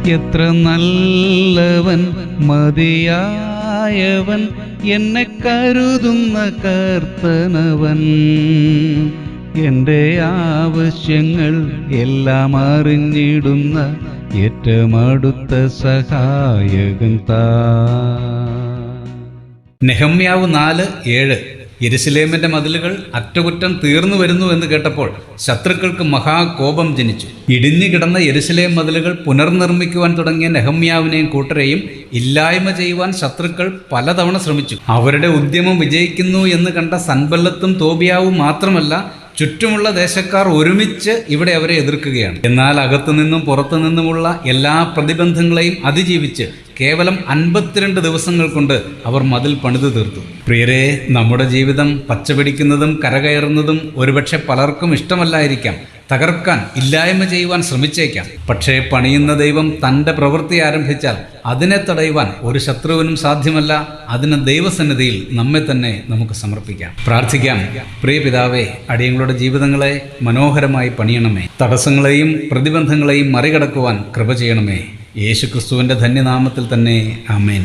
എത്ര നല്ലവൻ മതിയായവൻ, എന്നെ കരുതുന്ന കർത്തനവൻ. എൻ്റെ ആവശ്യങ്ങൾ എല്ലാം അറിഞ്ഞിടുന്ന ഏറ്റവും അടുത്ത സഹായകൻ താൻ. നെഹമ്യാവ് 4:7. യെരുശലേമിന്റെ മതിലുകൾ അറ്റകുറ്റം തീർന്നു വരുന്നു എന്ന് കേട്ടപ്പോൾ ശത്രുക്കൾക്ക് മഹാകോപം ജനിച്ചു. ഇടിഞ്ഞു കിടന്ന യെരുശലേം മതിലുകൾ പുനർനിർമ്മിക്കുവാൻ തുടങ്ങിയ നെഹമ്യാവിനെയും കൂട്ടരെയും ഇല്ലായ്മ ചെയ്യുവാൻ ശത്രുക്കൾ പലതവണ ശ്രമിച്ചു. അവരുടെ ഉദ്യമം വിജയിക്കുന്നു എന്ന് കണ്ട സൻബല്ലത്തും തോബിയാവും മാത്രമല്ല, ചുറ്റുമുള്ള ദേശക്കാർ ഒരുമിച്ച് ഇവിടെ അവരെ എതിർക്കുകയാണ്. എന്നാൽ അകത്തുനിന്നും പുറത്തുനിന്നുമുള്ള എല്ലാ പ്രതിബന്ധങ്ങളെയും അതിജീവിച്ച് കേവലം 52 ദിവസങ്ങൾ കൊണ്ട് അവർ മതിൽ പണിതു തീർത്തു. പ്രിയരെ, നമ്മുടെ ജീവിതം പച്ചപിടിക്കുന്നതും കരകയറുന്നതും ഒരുപക്ഷെ പലർക്കും ഇഷ്ടമല്ലായിരിക്കാം. തകർക്കാൻ, ഇല്ലായ്മ ചെയ്യുവാൻ ശ്രമിച്ചേക്കാം. പക്ഷേ പണിയുന്ന ദൈവം തൻ്റെ പ്രവൃത്തി ആരംഭിച്ചാൽ അതിനെ തടയുവാൻ ഒരു ശത്രുവിനും സാധ്യമല്ല. അതിന് ദൈവസന്നിധിയിൽ നമ്മെ തന്നെ നമുക്ക് സമർപ്പിക്കാം. പ്രാർത്ഥിക്കാം. പ്രിയ പിതാവേ, അടിയങ്ങളുടെ ജീവിതങ്ങളെ മനോഹരമായി പണിയണമേ. തടസ്സങ്ങളെയും പ്രതിബന്ധങ്ങളെയും മറികടക്കുവാൻ കൃപ ചെയ്യണമേ. യേശുക്രിസ്തുവിൻ്റെ ധന്യനാമത്തിൽ തന്നെ ആമേൻ.